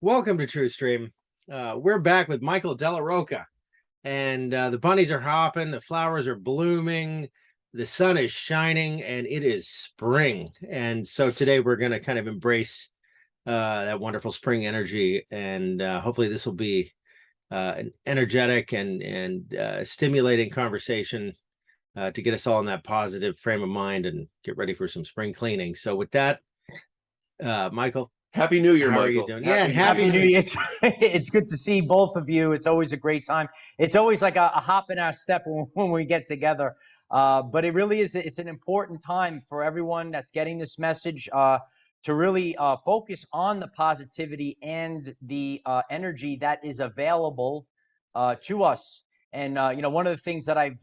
Welcome to True Stream. We're back with Michael Dellarocca, and the bunnies are hopping, the flowers are blooming, the sun is shining, and it is spring. And so today we're going to kind of embrace that wonderful spring energy, and hopefully this will be an energetic and stimulating conversation to get us all in that positive frame of mind and get ready for some spring cleaning. So with that, Michael, Happy New Year, how are you Michael. doing? Yeah, and Happy Happy New New Year. Year. It's good to see both of you. It's always a great time. It's always like a hop in our step when we get together. But it really is, it's an important time for everyone that's getting this message to really focus on the positivity and the energy that is available to us. And, one of the things that I've,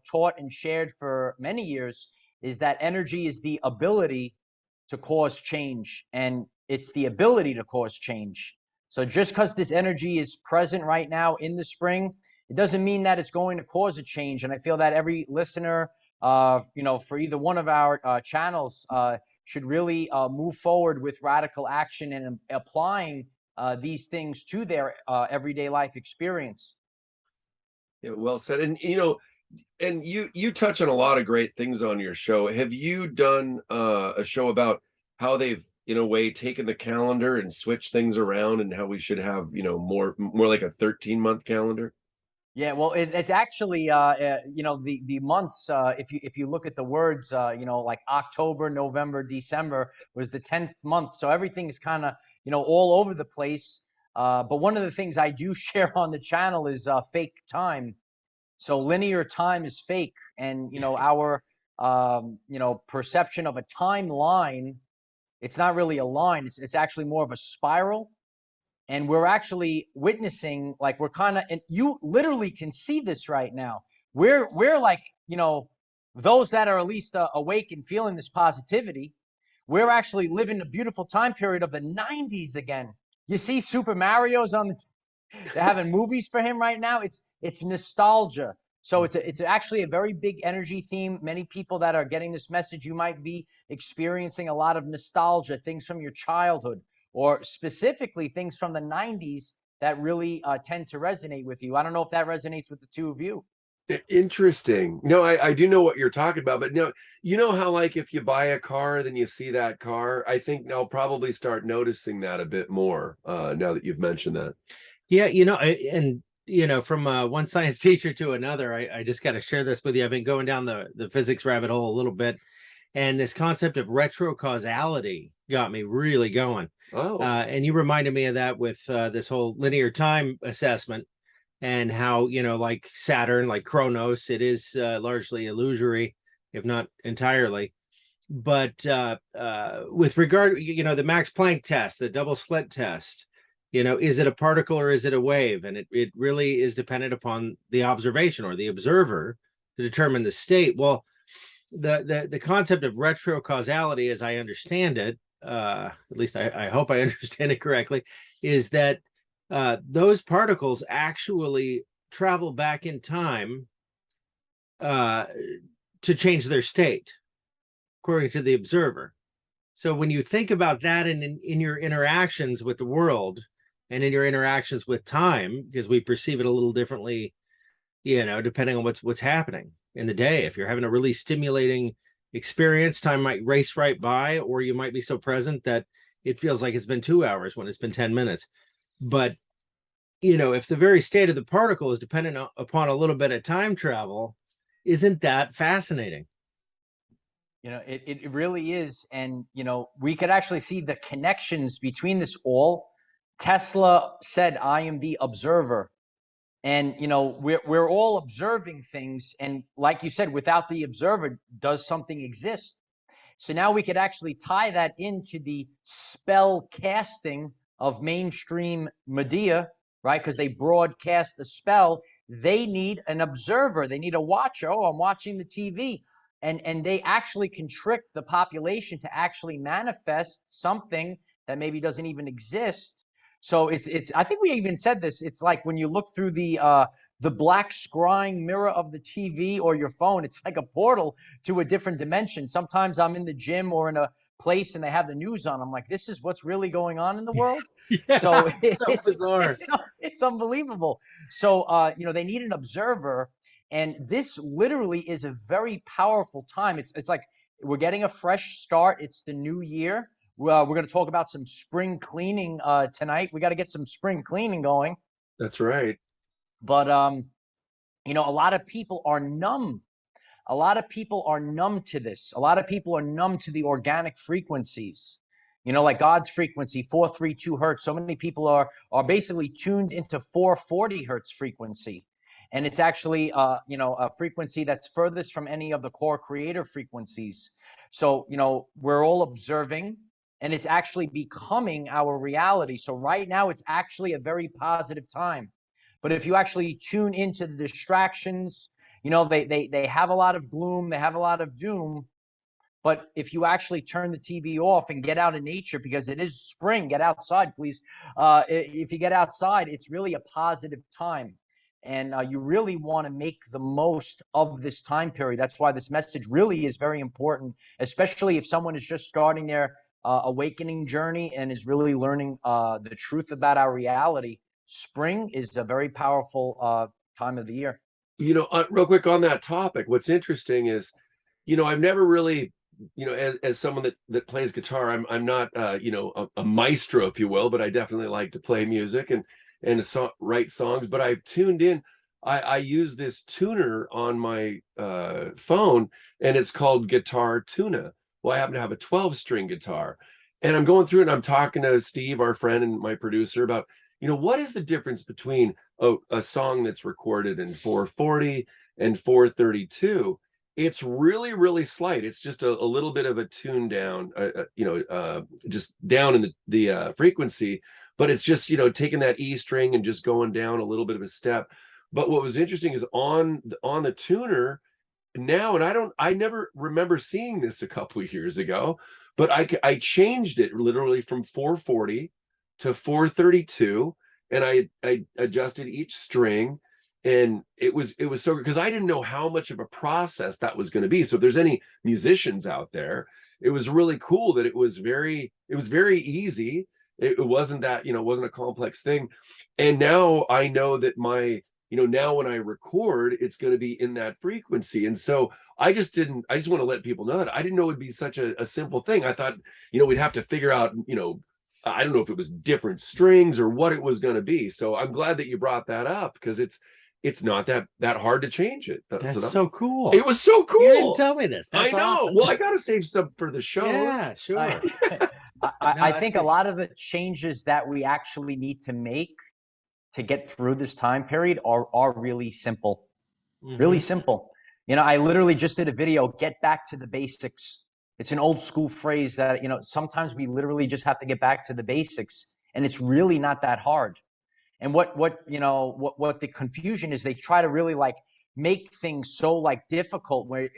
taught and shared for many years is that energy is the ability to cause change, and it's the ability to cause change. So just because this energy is present right now in the spring, it doesn't mean that it's going to cause a change. And I feel that every listener, for either one of our channels, should really move forward with radical action and applying these things to their everyday life experience. Yeah, well said. And you touch on a lot of great things on your show. Have you done a show about how they've, in a way, taken the calendar and switched things around, and how we should have, more like a 13-month calendar? Yeah, well, it's actually, the months. If you look at the words, like October, November, December was the 10th month. So everything's kind of, all over the place. But one of the things I do share on the channel is fake time. So linear time is fake, and our perception of a timeline, it's not really a line. It's actually more of a spiral, and we're actually witnessing, like, we're kind of, and you literally can see this right now. We're like, those that are at least awake and feeling this positivity, we're actually living a beautiful time period of the 90s again. You see Super Mario's on the, they're having movies for him right now. It's nostalgia. So it's actually a very big energy theme. Many people that are getting this message, you might be experiencing a lot of nostalgia, things from your childhood, or specifically things from the 90s that really tend to resonate with you. I don't know if that resonates with the two of you. Interesting. No, I do know what you're talking about, but no, you know how, like, if you buy a car, then you see that car. I think I'll probably start noticing that a bit more now that you've mentioned that. Yeah, and from one science teacher to another, I just got to share this with you. I've been going down the physics rabbit hole a little bit, and this concept of retrocausality got me really going. Oh, And you reminded me of that with this whole linear time assessment, and how, like Saturn, like Chronos, it is largely illusory, if not entirely. But with regard, the Max Planck test, the double slit test, is it a particle or is it a wave? And it really is dependent upon the observation or the observer to determine the state. Well, the concept of retrocausality, as I understand it, at least I hope I understand it correctly, is that those particles actually travel back in time to change their state, according to the observer. So when you think about that in your interactions with the world and in your interactions with time, because we perceive it a little differently, depending on what's happening in the day. If you're having a really stimulating experience, time might race right by, or you might be so present that it feels like it's been 2 hours when it's been 10 minutes. But, if the very state of the particle is dependent upon a little bit of time travel, isn't that fascinating? It really is. And, we could actually see the connections between this all. Tesla said, "I am the observer." And, we're all observing things. And like you said, without the observer, does something exist? So now we could actually tie that into the spell casting of mainstream media, right? Because they broadcast the spell. They need an observer. They need a watcher. Oh, I'm watching the TV. And they actually can trick the population to actually manifest something that maybe doesn't even exist. So it's I think we even said this. It's like when you look through the the black scrying mirror of the TV or your phone. It's like a portal to a different dimension. Sometimes I'm in the gym or in a place and they have the news on. I'm like, this is what's really going on in the world. Yeah, So it's so bizarre. it's unbelievable. So they need an observer, and this literally is a very powerful time. It's like we're getting a fresh start. It's the new year. We're going to talk about some spring cleaning tonight. We got to get some spring cleaning going. That's right. But a lot of people are numb. A lot of people are numb to this. A lot of people are numb to the organic frequencies. Like God's frequency, 432 hertz. So many people are basically tuned into 440 hertz frequency. And it's actually a frequency that's furthest from any of the core creator frequencies. So, we're all observing, and it's actually becoming our reality. So right now, it's actually a very positive time. But if you actually tune into the distractions, they have a lot of gloom, they have a lot of doom. But if you actually turn the TV off and get out in nature, because it is spring, get outside, please. If you get outside, it's really a positive time. And you really want to make the most of this time period. That's why this message really is very important, especially if someone is just starting their awakening journey and is really learning the truth about our reality. Spring is a very powerful time of the year. Real quick on that topic, what's interesting is, I've never really, as someone that plays guitar, I'm not, a maestro, if you will, but I definitely like to play music and write songs. But I've tuned in. I use this tuner on my phone, and it's called Guitar Tuna. Well, I happen to have a 12-string guitar, and I'm going through it, and I'm talking to Steve, our friend and my producer, about, what is the difference between a song that's recorded in 440 and 432? It's really, really slight. It's just a little bit of a tune down, just down in the frequency, but it's just, taking that E string and just going down a little bit of a step. But what was interesting is on the tuner now, and I never remember seeing this a couple of years ago, but I changed it literally from 440 to 432, and I adjusted each string, and it was so good, because I didn't know how much of a process that was going to be. So if there's any musicians out there, it was really cool that it was very easy. It wasn't that, it wasn't a complex thing. And now I know that now when I record, it's going to be in that frequency. And so I just want to let people know that I didn't know it'd be such a simple thing. I thought, we'd have to figure out, I don't know if it was different strings or what it was going to be. So I'm glad that you brought that up, because it's not that hard to change it. That's so cool. It was so cool. You didn't tell me this. That's I know. awesome. Well, I got to save some for the show. Yeah, sure. I think a lot of the changes that we actually need to make to get through this time period are really simple. Mm-hmm. Really simple. I literally just did a video, get back to the basics. It's an old school phrase that, sometimes we literally just have to get back to the basics, and it's really not that hard. And what the confusion is, they try to really make things so difficult, where,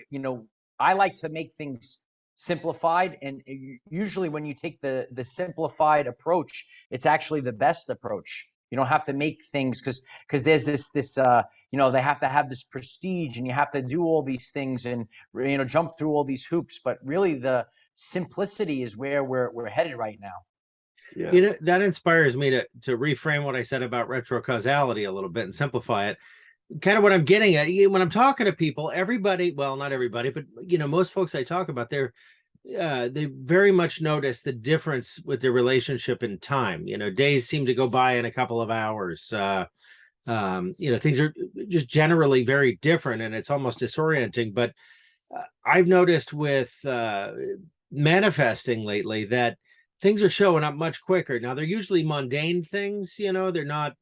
I like to make things simplified. And usually when you take the simplified approach, it's actually the best approach. You don't have to make things because there's this they have to have this prestige, and you have to do all these things and, jump through all these hoops. But really the simplicity is where we're headed right now. Yeah. That inspires me to reframe what I said about retrocausality a little bit and simplify it. Kind of what I'm getting at when I'm talking to people, everybody, well, not everybody, but most folks I talk about, they very much notice the difference with their relationship in time. Days seem to go by in a couple of hours. Things are just generally very different, and it's almost disorienting. But I've noticed with manifesting lately that things are showing up much quicker. Now, they're usually mundane things, they're not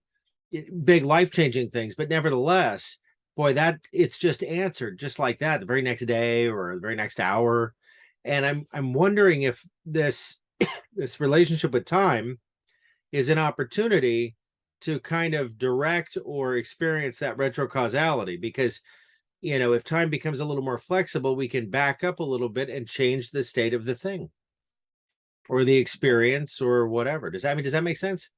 big life-changing things, but nevertheless, boy, that it's just answered just like that the very next day or the very next hour. And I'm wondering if this this relationship with time is an opportunity to kind of direct or experience that retrocausality, because if time becomes a little more flexible, we can back up a little bit and change the state of the thing or the experience or whatever. Does that make sense?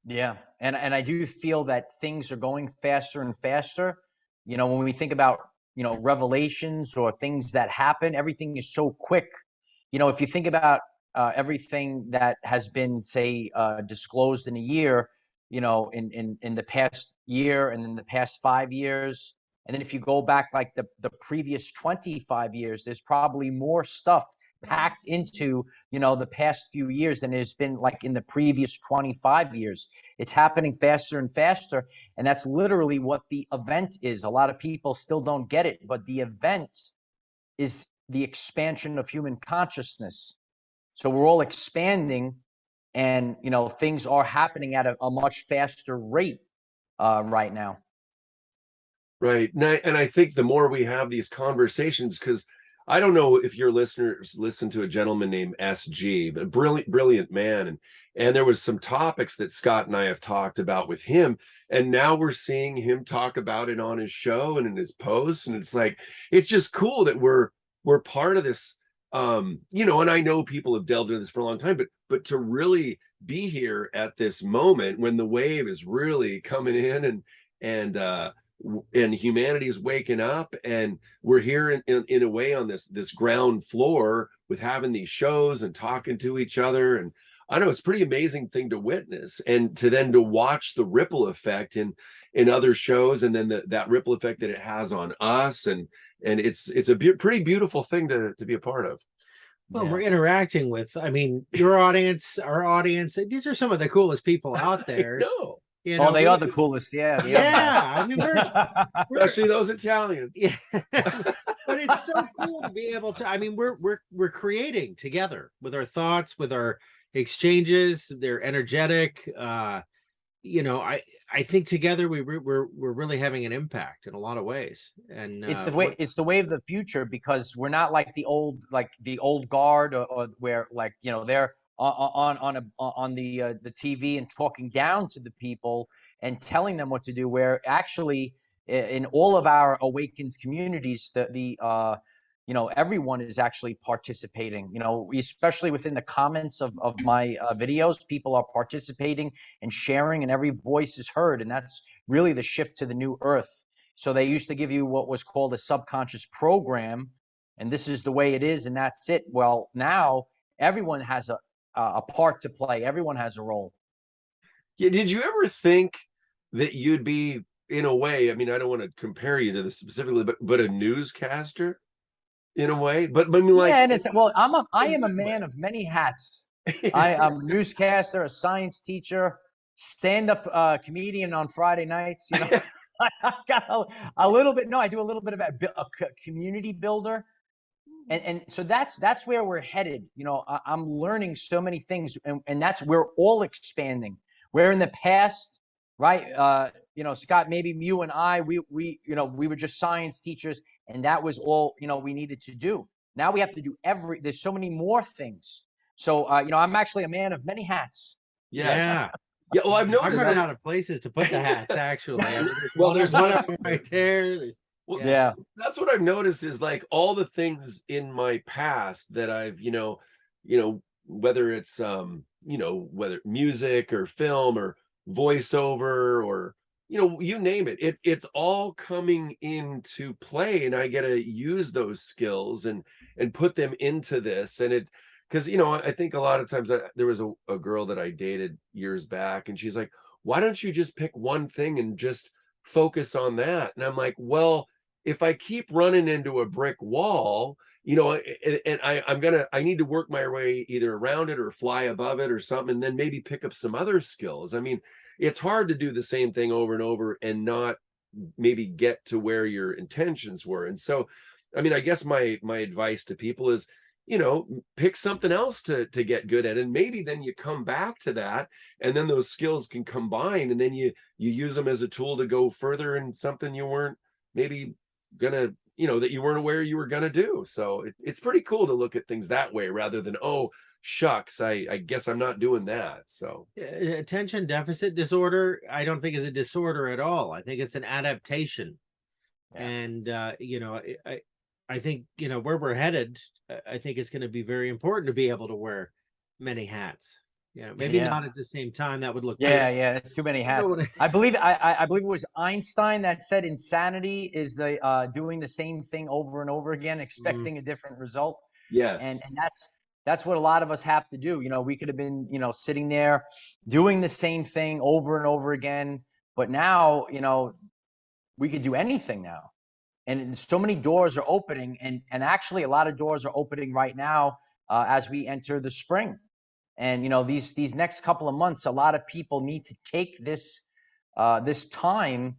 Yeah, and I do feel that things are going faster and faster. You know, when we think about, revelations or things that happen, everything is so quick. You know, if you think about everything that has been, say, disclosed in a year, in the past year and in the past 5 years, and then if you go back like the previous 25 years, there's probably more stuff packed into, the past few years than there's been like in the previous 25 years. It's happening faster and faster. And that's literally what the event is. A lot of people still don't get it, but the event is the expansion of human consciousness. So we're all expanding, and things are happening at a much faster rate right now. Right. And I think the more we have these conversations, because I don't know if your listeners listen to a gentleman named SG, but a brilliant, brilliant man. And there was some topics that Scott and I have talked about with him. And now we're seeing him talk about it on his show and in his posts. And it's like, it's just cool that we're part of this. And I know people have delved into this for a long time, but to really be here at this moment when the wave is really coming in and humanity is waking up, and we're here in a way on this ground floor with having these shows and talking to each other. And I know it's a pretty amazing thing to witness, and to watch the ripple effect in other shows, and then that ripple effect that it has on us, and it's a pretty beautiful thing to be a part of. Well, we're interacting with, I mean, your audience, our audience. These are some of the coolest people out there. No. They are the coolest. Yeah. Yeah. I mean, especially those Italians. Yeah. But it's so cool to be able to, I mean, we're creating together with our thoughts, with our exchanges. They're energetic. I think together we're really having an impact in a lot of ways. And it's the way of the future, because we're not like the old guard, or where, like, they're on the TV and talking down to the people and telling them what to do, where actually in all of our awakened communities, everyone is actually participating, especially within the comments of my videos. People are participating and sharing, and every voice is heard. And that's really the shift to the new earth. So they used to give you what was called a subconscious program, and this is the way it is, and that's it. Well, now everyone has a part to play. Everyone has a role. Yeah. Did you ever think that you'd be, in a way, I mean, I don't want to compare you to this specifically, but a newscaster in a way? But I mean, like, yeah, and I am a man of many hats. I am a newscaster, a science teacher, stand-up comedian on Friday nights. I got a little bit. No, I do a little bit of a community builder. And so that's where we're headed. I'm learning so many things, and we're all expanding. Where in the past, right? Scott, maybe you and I, we were just science teachers, and that was all we needed to do. Now we have to do there's so many more things. So I'm actually a man of many hats. Yeah. Yeah. Well, I've noticed I'm running out of places to put the hats, actually. I mean, there's one right there. Well, yeah, that's what I've noticed, is like all the things in my past that I've, whether it's whether music or film or voiceover or you name it, it's all coming into play, and I get to use those skills and put them into this. And because I think a lot of times there was a girl that I dated years back, and she's like, why don't you just pick one thing and just focus on that? And I'm like, well, if I keep running into a brick wall, and I need to work my way either around it or fly above it or something, and then maybe pick up some other skills. I mean, it's hard to do the same thing over and over and not maybe get to where your intentions were. And so, I mean, I guess my advice to people is, pick something else to get good at, and maybe then you come back to that, and then those skills can combine, and then you use them as a tool to go further in something you weren't maybe gonna that you weren't aware you were gonna do. So it's pretty cool to look at things that way, rather than, oh shucks, I guess I'm not doing that. So attention deficit disorder, I don't think is a disorder at all. I think it's an adaptation. Yeah. And I think where we're headed, I think it's going to be very important to be able to wear many hats. Yeah, maybe Yeah. not at the same time. That would look Yeah, weird. yeah, it's too many You know hats. what I believe I believe it was Einstein that said insanity is the doing the same thing over and over again, Mm, expecting a different result. And Yes. and that's what a lot of us have to do. You know, we could have been, you know, sitting there doing the same thing over and over again, but now, you know, we could do anything now. And so many doors are opening, and actually a lot of doors are opening right now as we enter the spring. And you know, these next couple of months, a lot of people need to take this time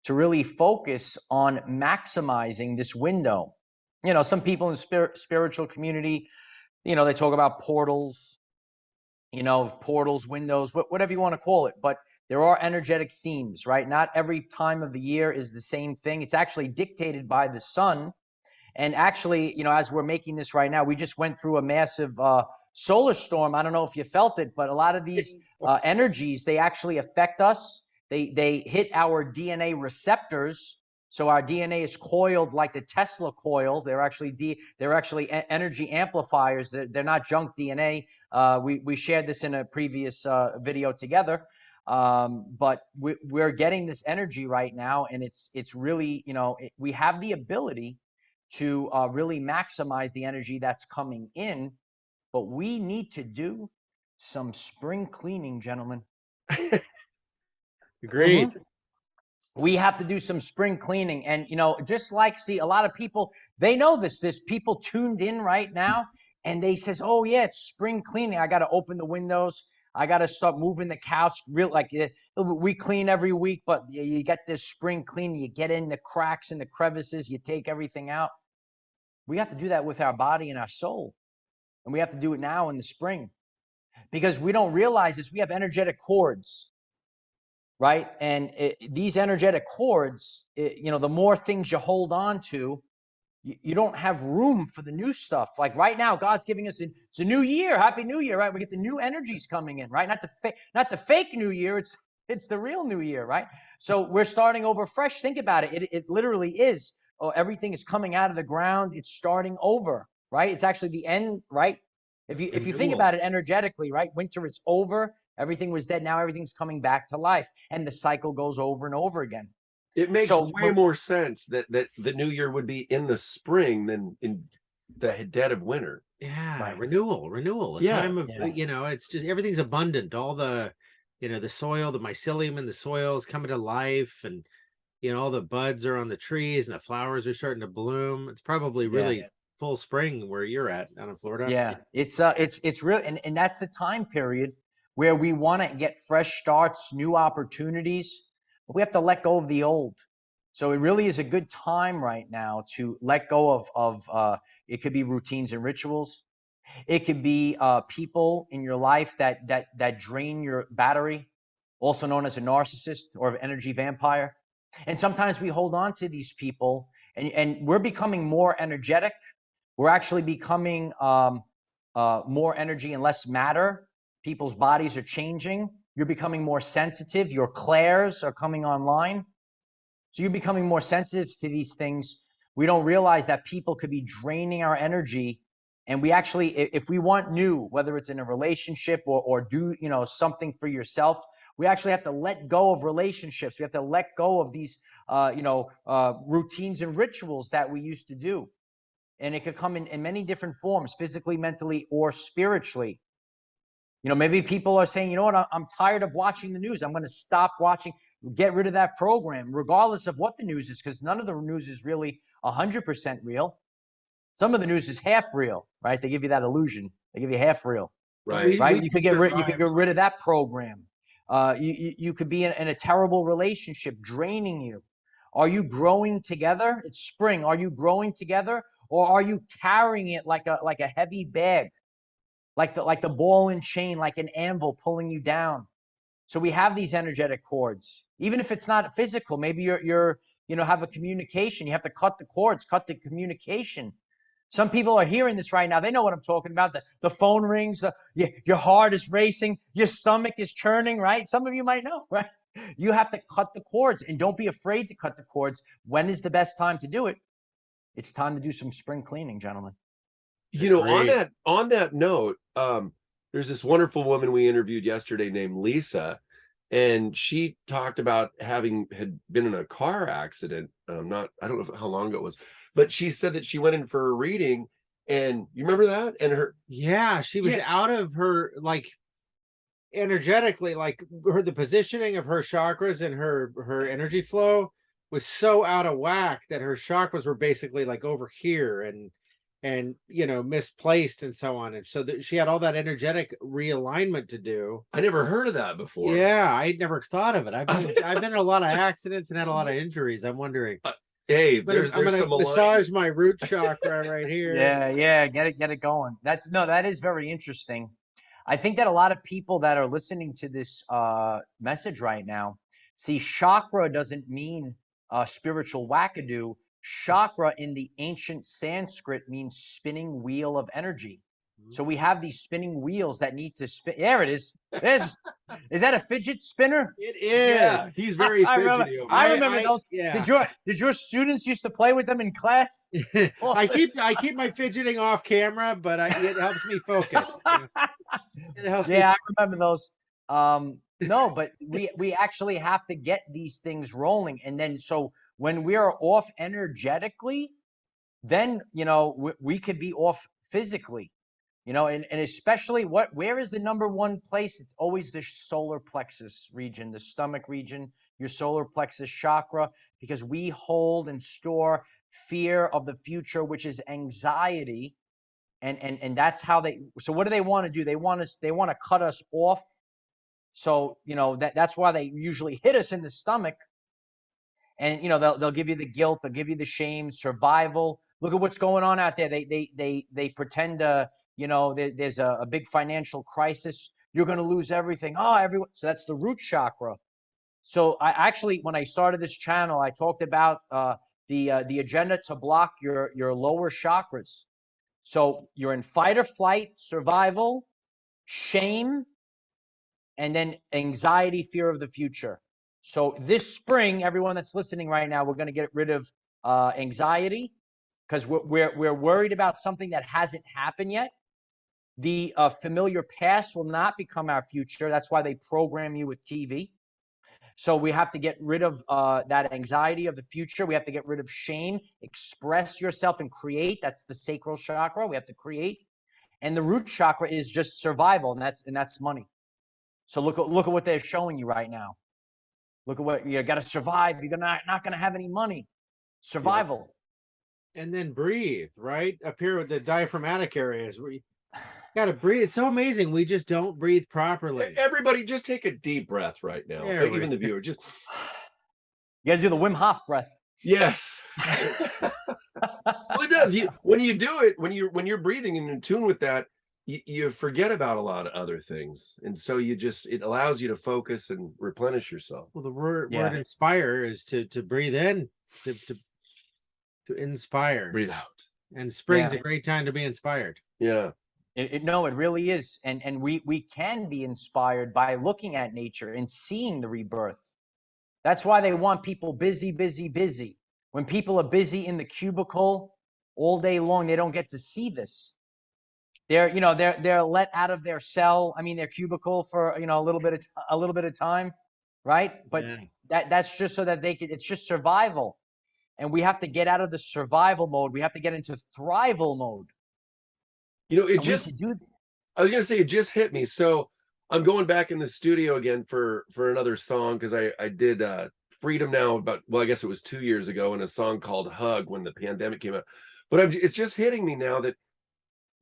to really focus on maximizing this window. You know, some people in the spiritual community, you know, they talk about portals, you know, portals, windows, whatever you want to call it. But there are energetic themes, right? Not every time of the year is the same thing. It's actually dictated by the sun. And actually, you know, as we're making this right now, we just went through a massive solar storm. I don't know if you felt it, but a lot of these energies, they actually affect us. They hit our DNA receptors. So our DNA is coiled like the Tesla coils. They're actually energy amplifiers. They're not junk DNA. We shared this in a previous video together. But we're getting this energy right now, and it's really, you know, we have the ability to really maximize the energy that's coming in, but we need to do some spring cleaning, gentlemen. agreed. We have to do some spring cleaning. And, you know, just like, see, a lot of people, they know this. There's people tuned in right now, and they says, oh, yeah, it's spring cleaning. I got to open the windows. I got to start moving the couch. Real like we clean every week, but you get this spring cleaning. You get in the cracks and the crevices. You take everything out. We have to do that with our body and our soul. And we have to do it now in the spring, because we don't realize this. We have energetic cords, right? And these energetic cords, you know, the more things you hold on to, you don't have room for the new stuff. Like right now, God's giving us it's a new year. Happy New Year, right? We get the new energies coming in, right? Not the fake New Year. It's the real New Year, right? So we're starting over fresh. Think about it. It literally is. Oh, everything is coming out of the ground. It's starting over, right? It's actually the end, right? If you think Renewal. about it energetically, right? Winter, it's over. Everything was dead. Now everything's coming back to life, and the cycle goes over and over again. It makes So way more sense that the new year would be in the spring than in the dead of winter. Yeah, right, renewal. A Yeah. time of yeah. you know, it's just everything's abundant. All the, you know, the soil, the mycelium in the soil is coming to life, and you know, all the buds are on the trees, and the flowers are starting to bloom. It's probably Yeah. really full spring where you're at down in Florida. Yeah, it's real, and that's the time period where we want to get fresh starts, new opportunities, but we have to let go of the old. So it really is a good time right now to let go of it could be routines and rituals. It could be people in your life that drain your battery, also known as a narcissist or an energy vampire. And sometimes we hold on to these people, and we're becoming more energetic. We're actually becoming more energy and less matter. People's bodies are changing. You're becoming more sensitive. Your clairs are coming online. So you're becoming more sensitive to these things. We don't realize that people could be draining our energy. And we actually, if we want new, whether it's in a relationship or do, you know, something for yourself, we actually have to let go of relationships. We have to let go of these, routines and rituals that we used to do. And it could come in many different forms, physically, mentally, or spiritually. You know, maybe people are saying, you know what, I'm tired of watching the news. I'm going to stop watching, get rid of that program, regardless of what the news is, because none of the news is really 100% real. Some of the news is half real, right? They give you that illusion. They give you half real, Right. right? You could get rid of that program. You could be in a terrible relationship, draining you. Are you growing together? It's spring. Are you growing together, or are you carrying it like a heavy bag? Like the ball and chain, like an anvil pulling you down. So we have these energetic cords. Even if it's not physical, maybe you're you know, have a communication. You have to cut the cords, cut the communication. Some people are hearing this right now. They know what I'm talking about. The phone rings, your heart is racing, your stomach is churning, right? Some of you might know, right? You have to cut the cords, and don't be afraid to cut the cords. When is the best time to do it? It's time to do some spring cleaning, gentlemen. You know, Agreed. on that note, there's this wonderful woman we interviewed yesterday named Lisa, and she talked about had been in a car accident. I don't know how long ago it was, but she said that she went in for a reading, and you remember that? And she was Yeah. out of her, like, energetically, like the positioning of her chakras and her energy flow was so out of whack that her chakras were basically like over here and misplaced and so on, and so that she had all that energetic realignment to do. I never heard of that before. Yeah, I never thought of it. I've been in a lot of accidents and had a lot of injuries. I'm wondering. Hey, I'm there's gonna some massage my root chakra right here. Yeah, get it going. That is very interesting. I think that a lot of people that are listening to this message right now see chakra doesn't mean spiritual wackadoo. Chakra in the ancient Sanskrit means spinning wheel of energy. So we have these spinning wheels that need to spin. There it is. Is that a fidget spinner? It is. Yeah, he's very I remember, fidgety over I there. remember those. Yeah. Did your students used to play with them in class? I keep my fidgeting off camera, but it helps me focus. It helps me. Yeah, I remember those. No, but we actually have to get these things rolling, and then so when we are off energetically, then we could be off physically. And especially where is the number one place? It's always the solar plexus region, the stomach region, your solar plexus chakra, because we hold and store fear of the future, which is anxiety. And that's how so what do they want to do? They want to cut us off. So, that's why they usually hit us in the stomach. And they'll give you the guilt, they'll give you the shame, survival. Look at what's going on out there. They pretend there's a big financial crisis. You're going to lose everything. Oh, everyone. So that's the root chakra. So I actually, when I started this channel, I talked about the agenda to block your lower chakras. So you're in fight or flight, survival, shame, and then anxiety, fear of the future. So this spring, everyone that's listening right now, we're going to get rid of anxiety because we're worried about something that hasn't happened yet. The familiar past will not become our future. That's why they program you with TV. So we have to get rid of that anxiety of the future. We have to get rid of shame, express yourself and create. That's the sacral chakra. We have to create. And the root chakra is just survival, and that's money. So look at what they're showing you right now. Look at what you got to survive. You're not going to have any money. Survival. Yeah. And then breathe right up here with the diaphragmatic areas where you got to breathe. It's so amazing. We just don't breathe properly. Everybody, just take a deep breath right now. Even the viewer, just you got to do the Wim Hof breath. Yes. Well, it does. When you do it, when you're breathing and in tune with that, you forget about a lot of other things, and so it allows you to focus and replenish yourself. Well, the word inspire is to breathe in, to inspire, breathe out, and spring's a great time to be inspired. Yeah. It really is, and we can be inspired by looking at nature and seeing the rebirth. That's why they want people busy, busy, busy. When people are busy in the cubicle all day long, they don't get to see this. They're let out of their cell. I mean, their cubicle for a little bit of time, right? But that's just so that it's just survival, and we have to get out of the survival mode. We have to get into thrival mode. I was going to say, it just hit me. So I'm going back in the studio again for another song, because I did Freedom Now I guess it was 2 years ago, in a song called Hug when the pandemic came out. But it's just hitting me now that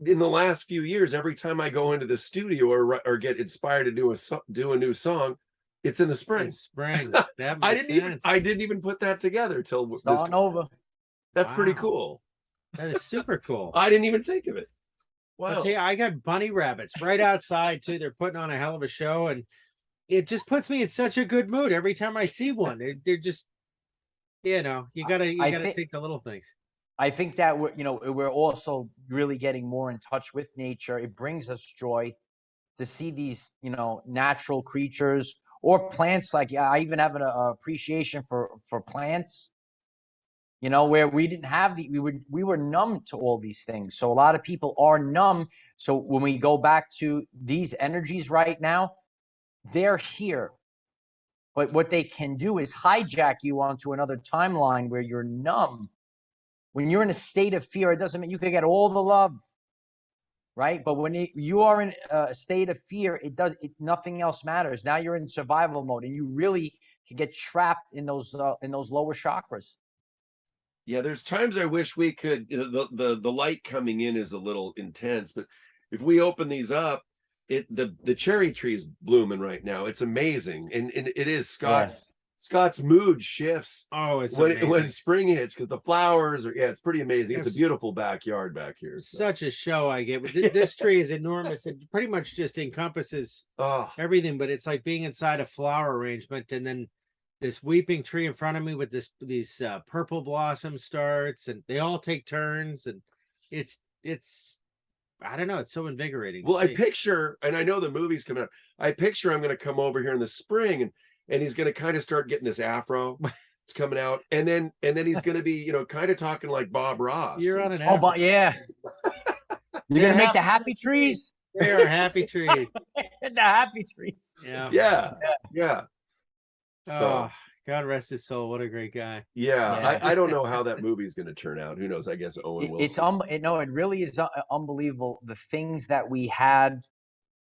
in the last few years, every time I go into the studio or get inspired to do a new song, it's in the spring. Spring. That I didn't even put that together till starting over. That's pretty cool. That is super cool. I didn't even think of it. Wow. I'll tell you, I got bunny rabbits right outside too. They're putting on a hell of a show, and it just puts me in such a good mood every time I see one. They're just, you gotta take the little things. I think that we're also really getting more in touch with nature. It brings us joy to see these natural creatures or plants. Like I even have an appreciation for plants. you know, where we didn't have we were numb to all these things. So a lot of people are numb. So when we go back to these energies right now, they're here. But what they can do is hijack you onto another timeline where you're numb. When you're in a state of fear, it doesn't mean you can get all the love, right? But when you are in a state of fear, nothing else matters. Now you're in survival mode, and you really can get trapped in those lower chakras. Yeah, there's times I wish we could. The light coming in is a little intense, but if we open these up, the cherry tree's blooming right now. It's amazing, and it is Scott's mood shifts. Oh, it's when spring hits, because the flowers are, it's pretty amazing. It's a beautiful backyard back here. So. Such a show I get. This tree is enormous. It pretty much just encompasses everything, but it's like being inside a flower arrangement, and then this weeping tree in front of me with these purple blossom starts, and they all take turns, and it's I don't know, it's so invigorating. Well, I picture, and I know the movie's coming out, I picture I'm going to come over here in the spring, and he's going to kind of start getting this afro. It's coming out, and then he's going to be, you know, kind of talking like Bob Ross. You're on an afro. But yeah. You're going to make the happy trees? They are happy trees. The happy trees. Yeah. So, oh, God rest his soul. What a great guy. Yeah. I don't know how that movie's going to turn out. Who knows? I guess Owen will. It really is unbelievable. The things that we had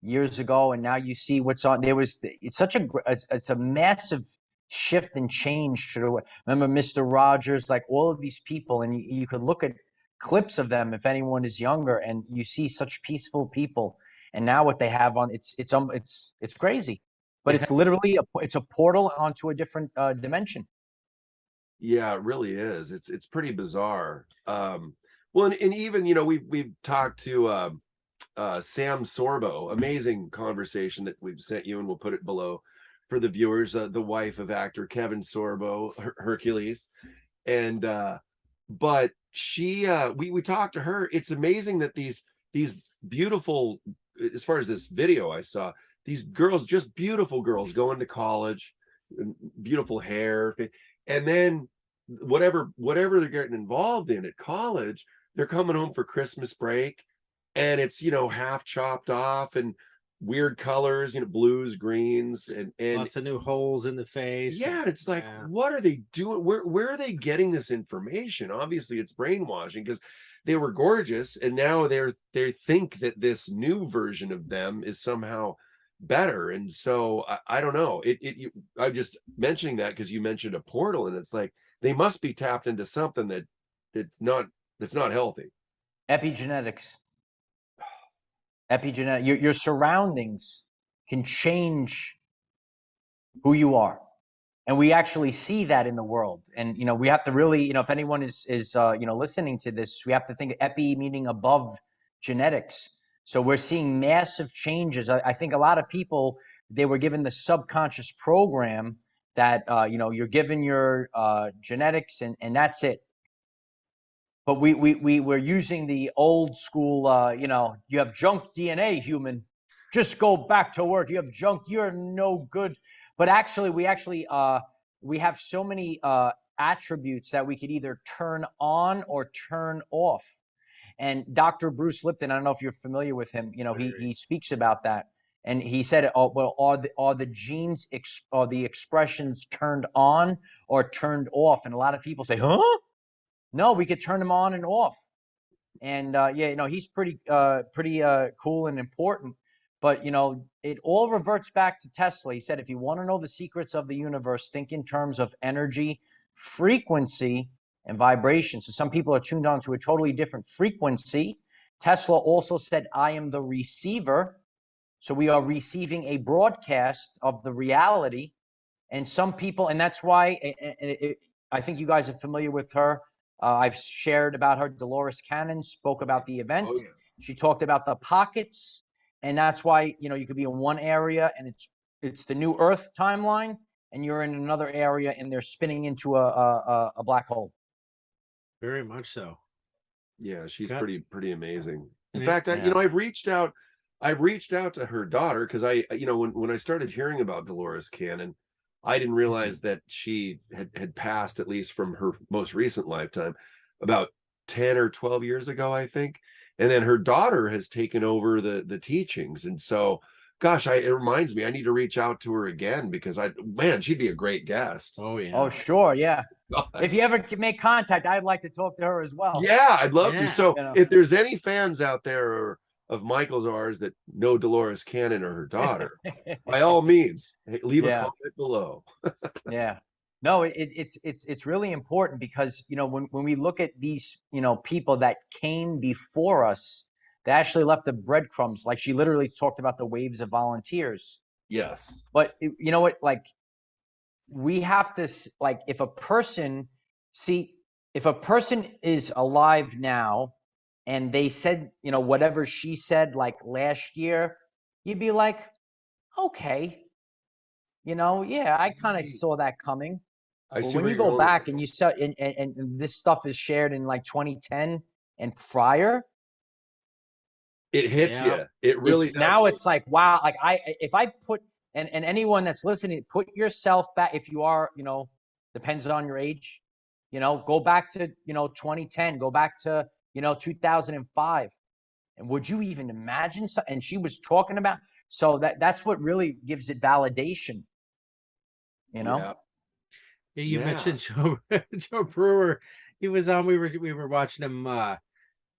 years ago, and now you see what's on. It's a massive shift and change to remember Mr. Rogers, like all of these people, and you could look at clips of them if anyone is younger, and you see such peaceful people. And now what they have on, it's crazy. But it's literally it's a portal onto a different dimension. Yeah, it really is. It's pretty bizarre. Well, and even, you know, we've talked to Sam Sorbo, amazing conversation that we've sent you, and we'll put it below for the viewers. The wife of actor Kevin Sorbo, Hercules, and but she we talked to her. It's amazing that these beautiful, as far as this video I saw, these girls, just beautiful girls going to college, beautiful hair, and then whatever they're getting involved in at college, they're coming home for Christmas break, and it's, you know, half chopped off and weird colors, you know, blues, greens, and lots of new holes in the face. Yeah, it's like, what are they doing? Where are they getting this information? Obviously, it's brainwashing, because they were gorgeous, and now they think that this new version of them is somehow better. And so I don't know. I'm just mentioning that because you mentioned a portal, and it's like they must be tapped into something that's not healthy. Epigenetics. Your surroundings can change who you are, and we actually see that in the world. And you know, we have to really, you know, if anyone is you know, listening to this, we have to think epi meaning above genetics. So we're seeing massive changes. I think a lot of people, they were given the subconscious program that, you know, you're given your genetics and that's it. But we're using the old school, you know, you have junk DNA, human. Just go back to work. You have junk. You're no good. But actually, we have so many attributes that we could either turn on or turn off. And Dr. Bruce Lipton, I don't know if you're familiar with him, you know, he speaks about that. And he said, well, are the genes, are the expressions turned on or turned off? And a lot of people say, huh? No, we could turn them on and off. And yeah, you know, he's pretty cool and important. But, you know, it all reverts back to Tesla. He said, if you want to know the secrets of the universe, think in terms of energy, frequency, and vibration. So some people are tuned on to a totally different frequency. Tesla also said, I am the receiver. So we are receiving a broadcast of the reality. And some people, and that's why I think you guys are familiar with her. I've shared about her. Dolores Cannon spoke about the event. Oh, yeah. She talked about the pockets. And that's why, you know, you could be in one area and it's the new Earth timeline, and you're in another area and they're spinning into a black hole. Very much so. Yeah, she's pretty amazing. In fact, you know, I've reached out to her daughter, because I, you know, when I started hearing about Dolores Cannon, I didn't realize that she had passed, at least from her most recent lifetime, about 10 or 12 years ago, I think. And then her daughter has taken over the teachings. And so, gosh, it reminds me, I need to reach out to her again, because man, she'd be a great guest. Oh yeah. Oh, sure. Yeah. God. If you ever make contact, I'd like to talk to her as well. Yeah, I'd love to. Yeah. So You know. if there's any fans out there of Michael's or ours that know Dolores Cannon or her daughter, by all means, leave a Yeah. comment below. Yeah. No, it's really important because, you know, when we look at these, you know, people that came before us, they actually left the breadcrumbs. Like she literally talked about the waves of volunteers. Yes. But you know what, like we have to, like, if a person is alive now and they said, you know, whatever she said like last year, you'd be like, okay, you know, yeah, I kind of saw that coming. I Well, see when where you you're go going. back and you saw, and this stuff is shared in like 2010 and prior, It hits Yeah. you. It really it's, does. now it's like, wow, like if I put, and anyone that's listening, put yourself back, if you are, you know, depends on your age, you know, go back to, you know, 2010, go back to, you know, 2005. And would you even imagine? And she was talking about, so that's what really gives it validation, you know? Yeah. You Yeah. mentioned Joe Brewer. He was on. We were watching him.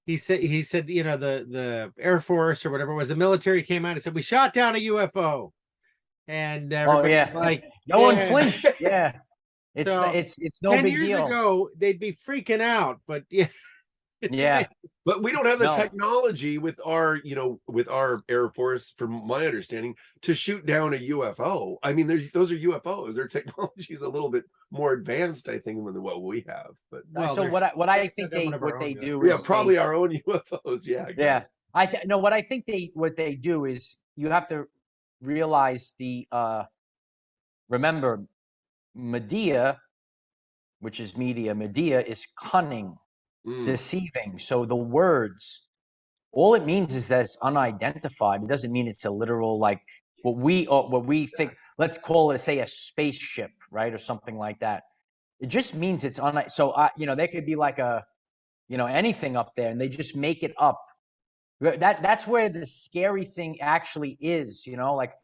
He said you know the Air Force or whatever it was, the military came out and said we shot down a UFO, and Oh everybody's yeah, like, no one yeah. flinched. Yeah, So it's no 10 big years deal. ago they'd be freaking out, but yeah, it's Yeah, amazing. But we don't have the no, technology with our, you know, with our Air Force, from my understanding, to shoot down a UFO. I mean, those are UFOs. Their technology is a little bit more advanced, I think, than what we have. But Well, so they're what I think one they of what our own they guys. do yeah, is probably our own UFOs. Yeah, exactly. yeah. No, what I think what they do is you have to realize remember Medea, which is Medea is cunning, deceiving. So the words, all it means is that it's unidentified. It doesn't mean it's a literal, like what we think. Let's call it, say, a spaceship, right, or something like that. It just means it's so you know, there could be like a, you know, anything up there, and they just make it up. That's where the scary thing actually is. You know, like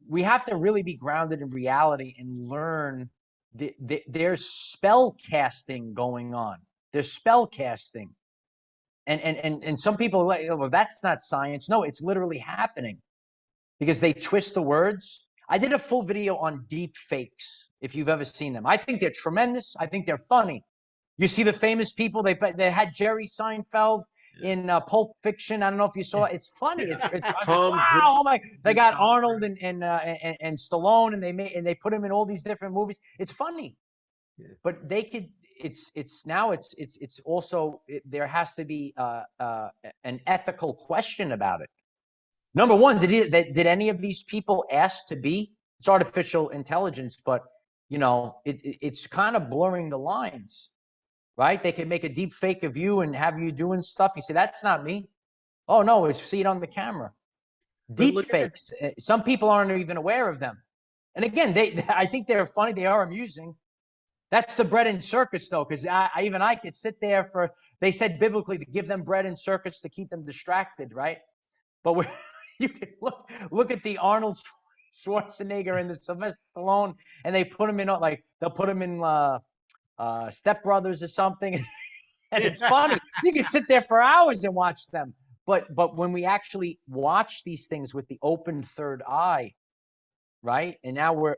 we have to really be grounded in reality and learn. There's spell casting going on. There's spell casting, and some people are like, oh, well, that's not science. No, it's literally happening because they twist the words. I did a full video on deep fakes. If you've ever seen them, I think they're tremendous. I think they're funny. You see the famous people, they had Jerry Seinfeld in Pulp Fiction. I don't know if you saw it. It's funny. It's Tom wow. Cruise. Oh my! They got Arnold and Stallone, and they put him in all these different movies. It's funny, but they could. It's now it's also there has to be an ethical question about it. Number one, did any of these people ask to be? It's artificial intelligence, but you know it's kind of blurring the lines. Right? They can make a deep fake of you and have you doing stuff. You say, that's not me. Oh, no, it's see it on the camera. Deep fakes. Some people aren't even aware of them. And again, I think they're funny. They are amusing. That's the bread and circus, though, because I could sit there they said biblically to give them bread and circus to keep them distracted, right? But you can look at the Arnold Schwarzenegger and the Sylvester Stallone, and they put them in, like, they'll put them in Step Brothers or something. And it's funny. You can sit there for hours and watch them. But when we actually watch these things with the open third eye, right? And now we're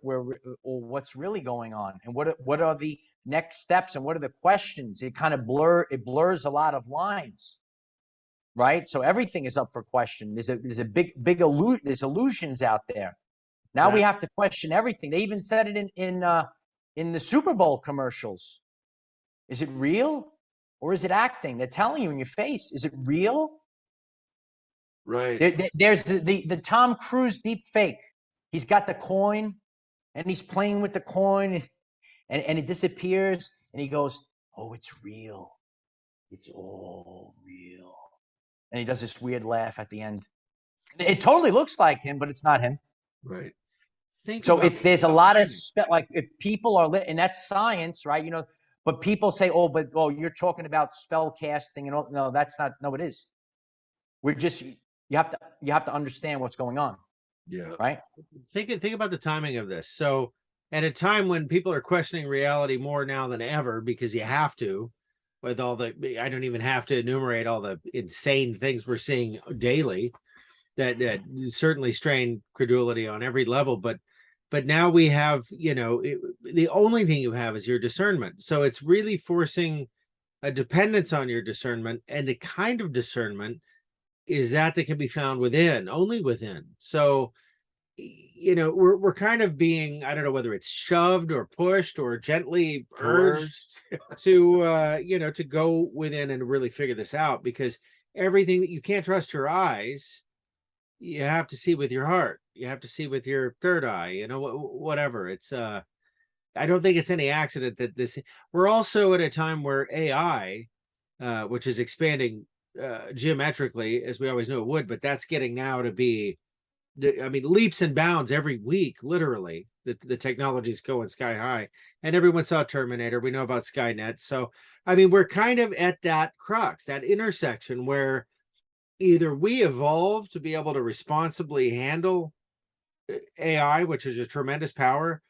what's really going on, and what are the next steps, and what are the questions? It kind of blurs a lot of lines, right? So everything is up for question. There's a big there's illusions out there. Now we have to question everything. They even said it in the Super Bowl commercials. Is it real? Or is it acting? They're telling you in your face. Is it real? Right. There's the Tom Cruise deep fake. He's got the coin, and he's playing with the coin, and it disappears, and he goes, oh, it's real. It's all real. And he does this weird laugh at the end. It totally looks like him, but it's not him. Right. Think So about there's a lot of timing. like if people are and that's science, right? You know, but people say, oh, you're talking about spell casting and all. No, that's not. No, it is. We're just you have to understand what's going on, Yeah. right? Think about the timing of this. So at a time when people are questioning reality more now than ever, because you have to, with all the, I don't even have to enumerate all the insane things we're seeing daily that certainly strain credulity on every level. But now we have, the only thing you have is your discernment. So it's really forcing a dependence on your discernment, and the kind of discernment is that can be found within, only within. So we're kind of being, I don't know whether it's shoved or pushed or gently urged to go within and really figure this out, because everything that you can't trust your eyes, you have to see with your heart, you have to see with your third eye, whatever. It's I don't think it's any accident that this, we're also at a time where AI, which is expanding geometrically, as we always knew it would, but that's getting now to be, I mean, leaps and bounds every week, literally. The technology is going sky high, and everyone saw Terminator. We know about Skynet. So, I mean, we're kind of at that crux, that intersection where either we evolve to be able to responsibly handle AI, which is a tremendous power,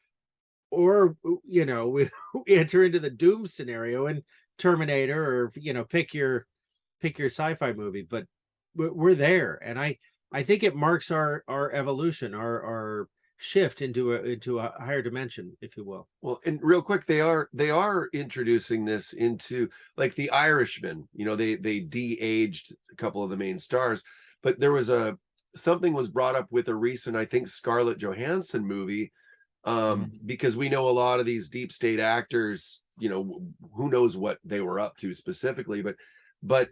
or we enter into the doom scenario in Terminator, or pick your sci-fi movie. But we're there, and I think it marks our evolution, our shift into a higher dimension, if you will. Well, and real quick, they are introducing this into, like, The Irishman. They de-aged a couple of the main stars, but there was something was brought up with a recent, I think, Scarlett Johansson movie, because we know a lot of these deep state actors, who knows what they were up to specifically, but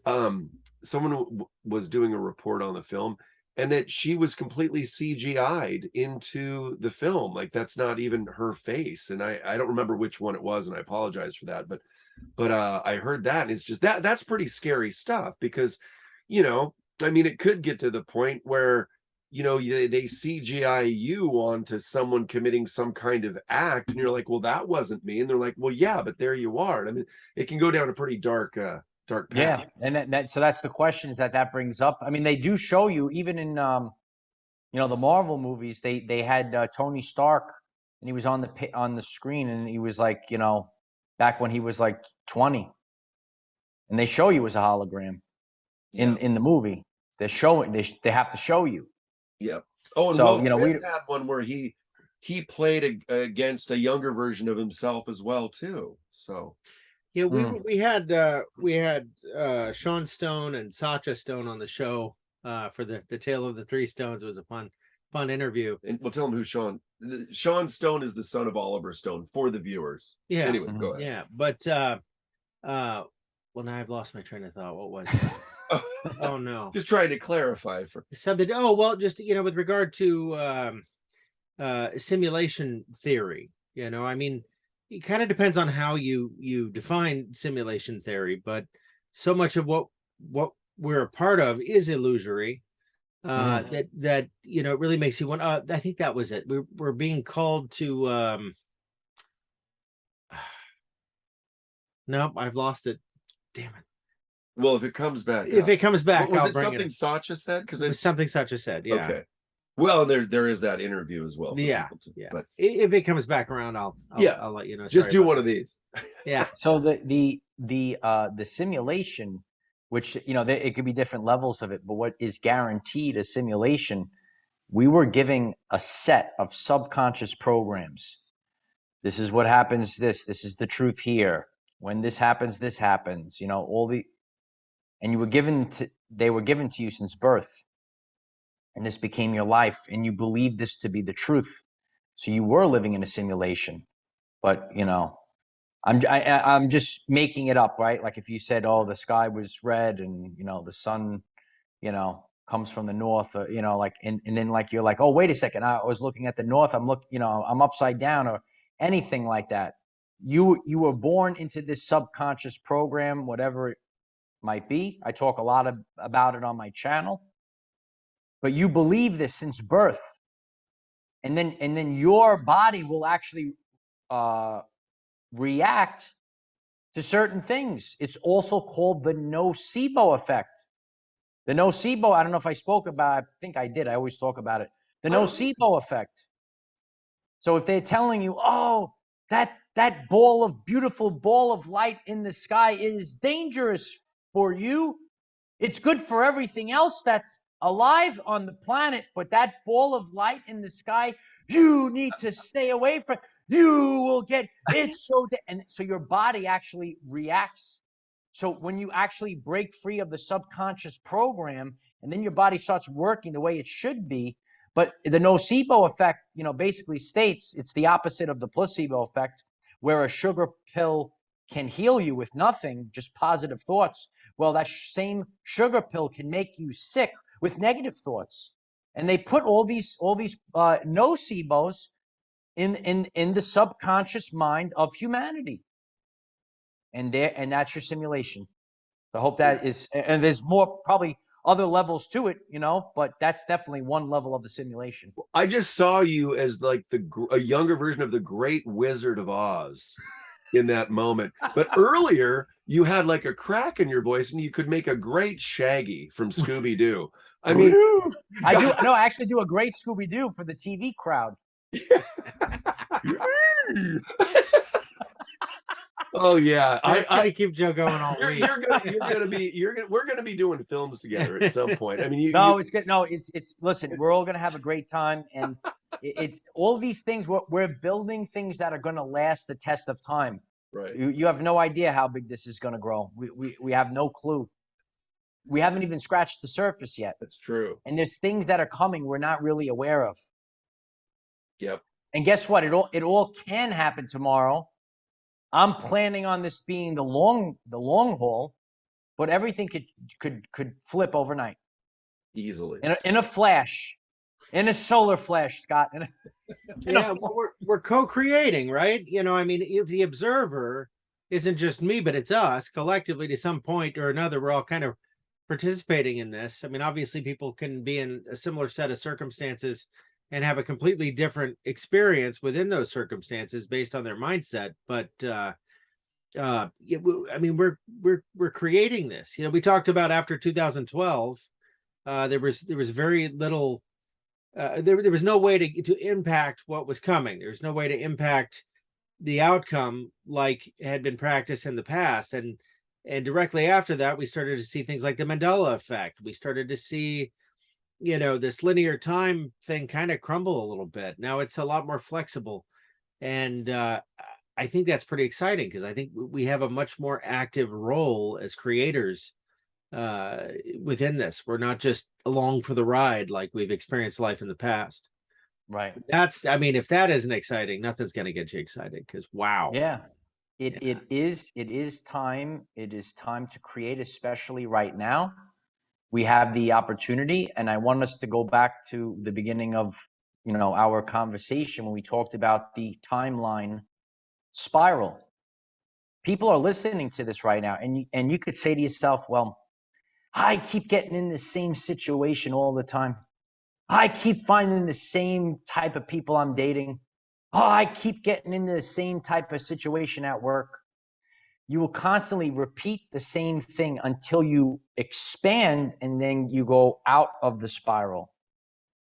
someone was doing a report on the film, and that she was completely CGI'd into the film. Like, that's not even her face. And I don't remember which one it was, and I apologize for that. But I heard that, and it's just that's pretty scary stuff, because, I mean, it could get to the point where, they CGI you onto someone committing some kind of act, and you're like, well, that wasn't me. And they're like, well, yeah, but there you are. I mean, it can go down a pretty dark path. Yeah, and so that's the question is that brings up. I mean, they do show you even in the Marvel movies. They had Tony Stark, and he was on the screen, and he was like, back when he was like 20, and they show you as a hologram in the movie. They're showing they have to show you. Yeah. Oh, and so Will Smith had one where he played against a younger version of himself as well too. So yeah, we had Sean Stone and Sacha Stone on the show for the Tale of the Three Stones. It was a fun interview. And we'll tell them who Sean Stone is, the son of Oliver Stone, for the viewers. Yeah. Anyway, go ahead. Yeah, but well, now I've lost my train of thought. What was it? Oh no. Just trying to clarify for something. Oh, well, just with regard to simulation theory, I mean, it kind of depends on how you define simulation theory, but so much of what we're a part of is illusory. That it really makes you want. I think that was it. We're being called to. Nope, I've lost it. Damn it. Well, if it comes back, was it something Sacha said? Because it was something Sacha said. Yeah. Okay. Well, there is that interview as well. Yeah. But if it comes back around, I'll let you know. Just do one of these. Yeah. So the simulation, which it could be different levels of it, but what is guaranteed a simulation, we were giving a set of subconscious programs. This is what happens. This is the truth here. When this happens, and they were given to you since birth, and this became your life, and you believed this to be the truth. So you were living in a simulation, but I'm just making it up, right? Like if you said, oh, the sky was red, and the sun, comes from the north, and then like you're like, oh, wait a second, I was looking at the north, I'm upside down, or anything like that. You were born into this subconscious program, whatever it might be. I talk a lot about it on my channel, but you believe this since birth, and then your body will actually react to certain things. It's also called the nocebo effect. The nocebo, I don't know if I spoke about it. I think I did. I always talk about it. The nocebo effect. So if they're telling you, oh, that beautiful ball of light in the sky is dangerous for you, it's good for everything else that's alive on the planet, but that ball of light in the sky, you need to stay away from. You will get it's so, and so your body actually reacts. So when you actually break free of the subconscious program, and then your body starts working the way it should be. But the nocebo effect, basically states it's the opposite of the placebo effect, where a sugar pill can heal you with nothing, just positive thoughts. Well, that same sugar pill can make you sick with negative thoughts. And they put all these nocebos in the subconscious mind of humanity. And that's your simulation. I hope that is, and there's more probably other levels to it, but that's definitely one level of the simulation. I just saw you as like a younger version of the Great Wizard of Oz in that moment. But earlier, you had like a crack in your voice, and you could make a great Shaggy from Scooby Doo. I mean, I actually do a great Scooby Doo for the TV crowd. Oh yeah, I keep Joe going all week. We're gonna be doing films together at some point. I mean, it's good. No, it's listen, we're all gonna have a great time, and it's all these things. We're building things that are gonna last the test of time. Right. You have no idea how big this is gonna grow. We have no clue. We haven't even scratched the surface yet. That's true. And there's things that are coming we're not really aware of. Yep. And guess what? It all can happen tomorrow. I'm planning on this being the long haul, but everything could flip overnight. Easily. In a flash, in a solar flash, Scott. We're co-creating, right? I mean, if the observer isn't just me, but it's us collectively to some point or another, we're all kind of participating in this. I mean, obviously people can be in a similar set of circumstances and have a completely different experience within those circumstances based on their mindset. But I mean, we're creating this. We talked about after 2012, there was very little. There was no way to impact what was coming. There's no way to impact the outcome like had been practiced in the past. And directly after that, we started to see things like the Mandela effect. We started to see this linear time thing kind of crumble a little bit. Now it's a lot more flexible. And I think that's pretty exciting because I think we have a much more active role as creators within this. We're not just along for the ride like we've experienced life in the past. Right. I mean, if that isn't exciting, nothing's going to get you excited because wow. Yeah. It is time. It is time to create, especially right now. We have the opportunity, and I want us to go back to the beginning of our conversation when we talked about the timeline spiral. People are listening to this right now, and you could say to yourself, well, I keep getting in the same situation all the time. I keep finding the same type of people I'm dating. Oh, I keep getting into the same type of situation at work. You will constantly repeat the same thing until you expand, and then you go out of the spiral.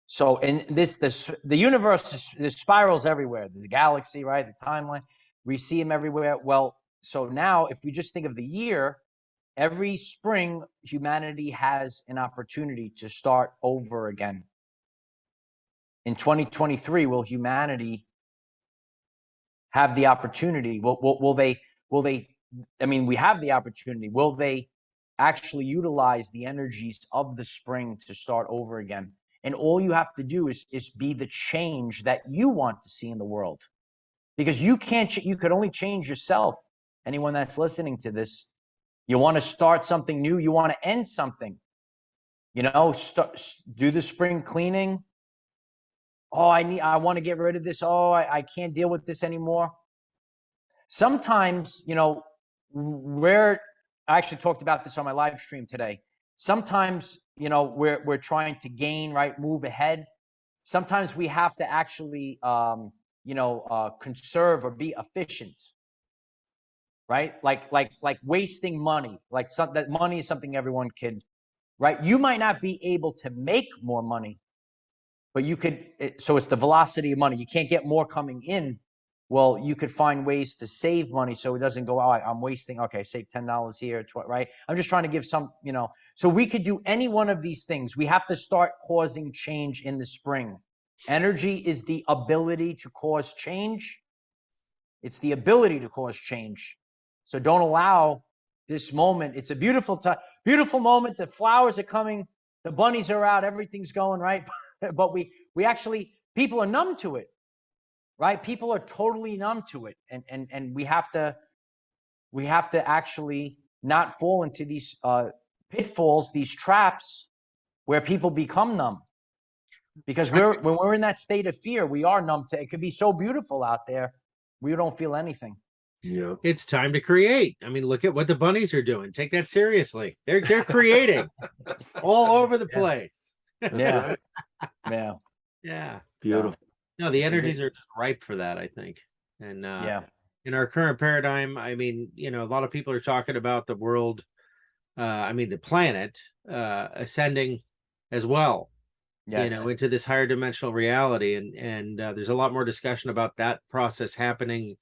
So, and the universe, there's spirals everywhere. There's a galaxy, right? The timeline, we see them everywhere. Well, so now if we just think of the year, every spring, humanity has an opportunity to start over again. In 2023, will humanity have the opportunity? Will they? I mean, we have the opportunity. Will they actually utilize the energies of the spring to start over again? And all you have to do is be the change that you want to see in the world, because you could only change yourself. Anyone that's listening to this, you want to start something new. You want to end something. Do the spring cleaning. Oh, I want to get rid of this. Oh, I can't deal with this anymore. Sometimes, I actually talked about this on my live stream today. Sometimes, we're trying to gain, right, move ahead. sometimes we have to actually, conserve or be efficient, right? Like wasting money, that money is something everyone can, right? You might not be able to make more money, but you could, so it's the velocity of money. You can't get more coming in. Well, you could find ways to save money so it doesn't go, oh, I'm wasting, okay, save $10 here, right? I'm just trying to give some, so we could do any one of these things. We have to start causing change in the spring. Energy is the ability to cause change. It's the ability to cause change. So don't allow this moment. It's a beautiful time, beautiful moment. The flowers are coming, the bunnies are out, everything's going right. But we actually, people are numb to it, right? People are totally numb to it. And we have to actually not fall into these pitfalls, these traps where people become numb. Because when we're in that state of fear, we are numb to it. It could be so beautiful out there. We don't feel anything. Yeah. It's time to create. I mean, look at what the bunnies are doing. Take that seriously. They're creating all over the place. Yeah. Yeah. Yeah. Beautiful. No, the energies are just ripe for that, I think. And in our current paradigm, I mean, a lot of people are talking about the world, the planet ascending as well. Yes. Into this higher dimensional reality. And there's a lot more discussion about that process happening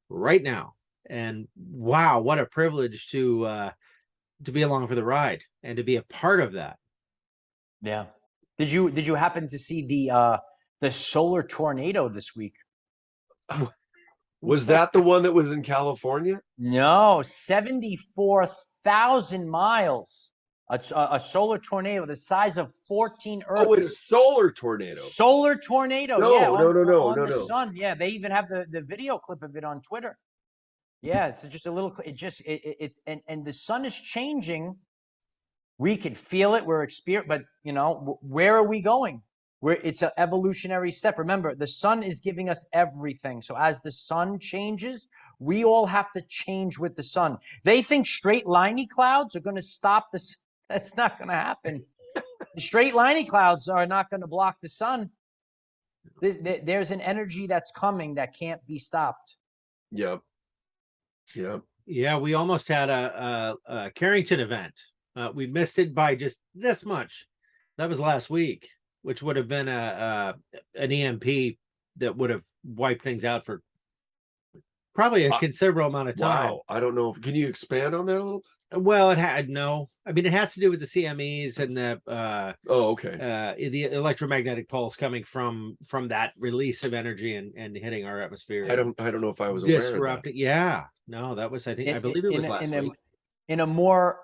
right now. And wow, what a privilege to be along for the ride and to be a part of that. Yeah. Did you happen to see the solar tornado this week? Was that the one that was in California? No, 74,000 miles. A solar tornado the size of 14 Earths. Oh, it's a solar tornado. Solar tornado. No, yeah, no. On the sun. Yeah, they even have the video clip of it on Twitter. Yeah, it's just a little. It's the sun is changing. We can feel it. We're experiencing, but where are we going? It's an evolutionary step. Remember, the sun is giving us everything. So as the sun changes, we all have to change with the sun. They think straight liney clouds are going to stop this. That's not going to happen. The straight liney clouds are not going to block the sun. There's an energy that's coming that can't be stopped. Yep. Yeah, we almost had a Carrington event. We missed it by just this much. That was last week, which would have been an EMP that would have wiped things out for probably a considerable amount of time. Wow. I don't know. Can you expand on that a little? Well, it has to do with the CMEs and the the electromagnetic pulse coming from that release of energy and hitting our atmosphere. I don't know if I was aware of that. Yeah. No, that was, I believe it was last week. In a more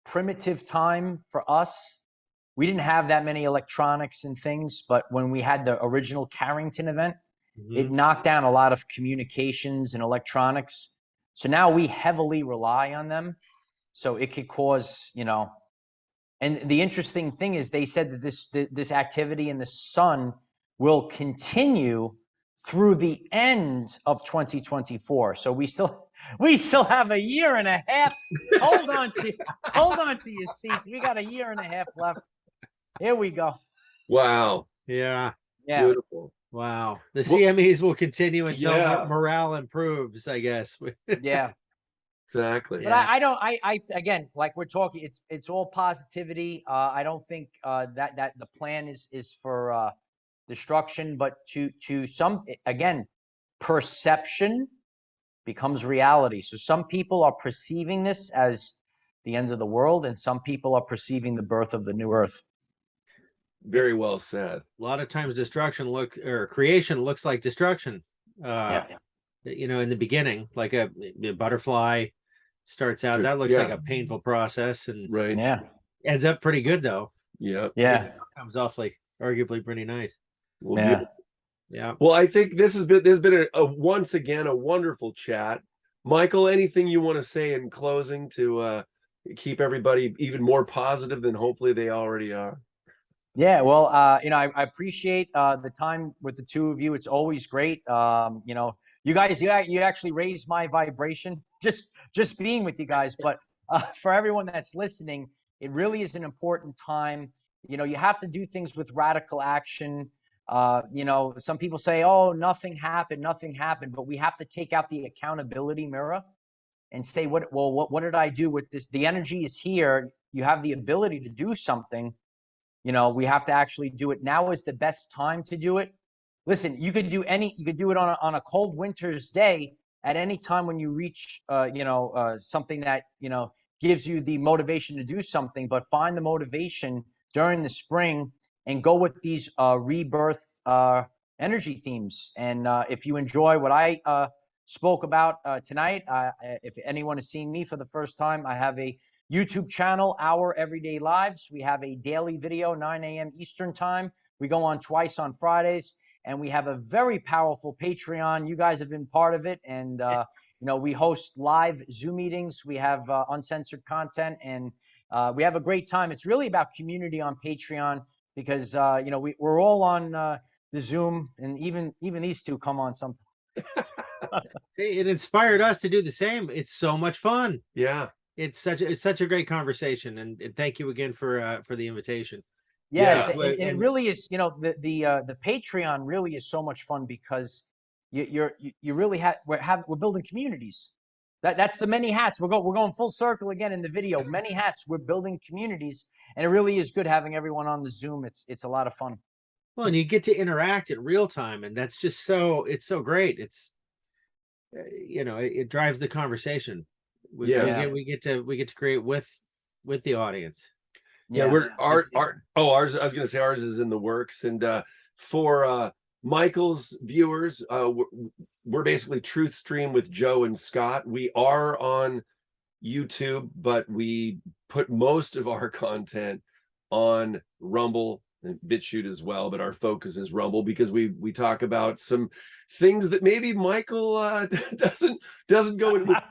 primitive time for us, we didn't have that many electronics and things, but when we had the original Carrington event, it knocked down a lot of communications and electronics. So now we heavily rely on them. So it could cause, and the interesting thing is they said that this activity in the sun will continue through the end of 2024. So we still have a year and a half. Hold on to your seats. We got a year and a half left. Here we go. Wow. Yeah. Beautiful. Wow. The CMEs will continue until morale improves, I guess. Yeah. Exactly. But I again, like we're talking, it's all positivity. I don't think that the plan is for destruction, but to some, again, perception becomes reality. So some people are perceiving this as the end of the world, and some people are perceiving the birth of the new earth. Very well said. A lot of times creation looks like destruction. In the beginning, like a butterfly starts out, that looks like a painful process, and ends up pretty good though. Comes awfully arguably pretty nice. Well, well, I think there's been a once again a wonderful chat. Michael, anything you want to say in closing to keep everybody even more positive than hopefully they already are? Yeah, well, I appreciate the time with the two of you. It's always great. You guys, you actually raised my vibration just being with you guys. But for everyone that's listening, it really is an important time. You have to do things with radical action. You know, some people say, oh, nothing happened, but we have to take out the accountability mirror and say, what did I do with this? The energy is here. You have the ability to do something. You know, we have to actually do it. Now is the best time to do it. Listen, you could do it on a cold winter's day at any time when you reach, something that, gives you the motivation to do something, but find the motivation during the spring and go with these rebirth energy themes. And if you enjoy what I spoke about tonight, if anyone has seen me for the first time, I have a YouTube channel, Our Everyday Lives. We have a daily video, 9 a.m. Eastern time. We go on twice on Fridays, and we have a very powerful Patreon. You guys have been part of it, and we host live Zoom meetings. We have uncensored content, and we have a great time. It's really about community on Patreon because we're all on the Zoom, and even these two come on something. It inspired us to do the same. It's so much fun. Yeah. It's such a great conversation, and thank you again for the invitation. Yeah, it really is. You know, the Patreon really is so much fun because you really we're building communities. That's the many hats. We're going full circle again in the video. Many hats. We're building communities, and it really is good having everyone on the Zoom. It's a lot of fun. Well, and you get to interact in real time, and that's just it's so great. It's it drives the conversation. We get to create with the audience. Ours. I was going to say ours is in the works, and for Michael's viewers, we're basically Truth Stream with Joe and Scott. We are on YouTube, but we put most of our content on Rumble and BitChute as well, but our focus is Rumble because we talk about some things that maybe Michael doesn't go into.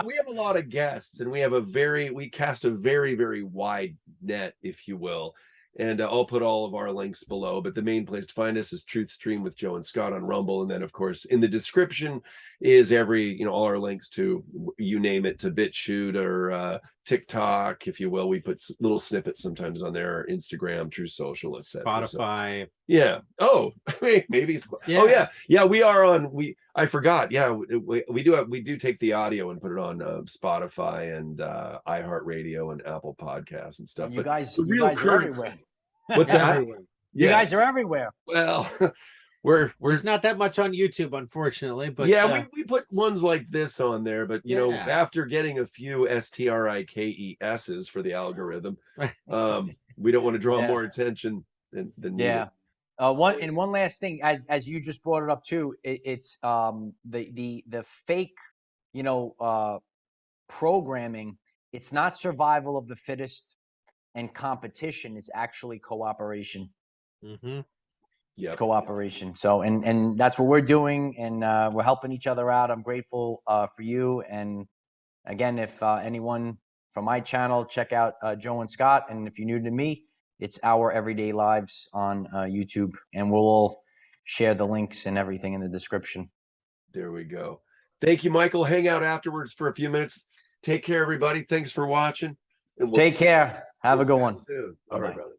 We have a lot of guests, and we cast a very, very wide net, if you will. And I'll put all of our links below, but the main place to find us is Truth Stream with Joe and Scott on Rumble. And then, of course, in the description is all our links to, you name it, to BitChute or TikTok, if you will. We put little snippets sometimes on there, Instagram, True Social, etc. Spotify. So, yeah. Oh, maybe. Yeah. Oh, yeah. Yeah, we are on. I forgot. Yeah, we do take the audio and put it on Spotify and iHeartRadio and Apple Podcasts and stuff. You guys are everywhere. What's that? You guys are everywhere. Well, we're just not that much on YouTube, unfortunately. But we put ones like this on there. But after getting a few STRIKESs for the algorithm, we don't want to draw more attention than needed. One last thing, as you just brought it up too, it's the fake, programming. It's not survival of the fittest and competition. It's actually cooperation. Mm-hmm. Yeah, cooperation. So, and that's what we're doing, and we're helping each other out. I'm grateful for you. And again, if anyone from my channel, check out Joe and Scott. And if you're new to me, it's Our Everyday Lives on YouTube, and we'll all share the links and everything in the description. There we go. Thank you, Michael. Hang out afterwards for a few minutes. Take care, everybody. Thanks for watching. Take care. Have a good one. All right, brother.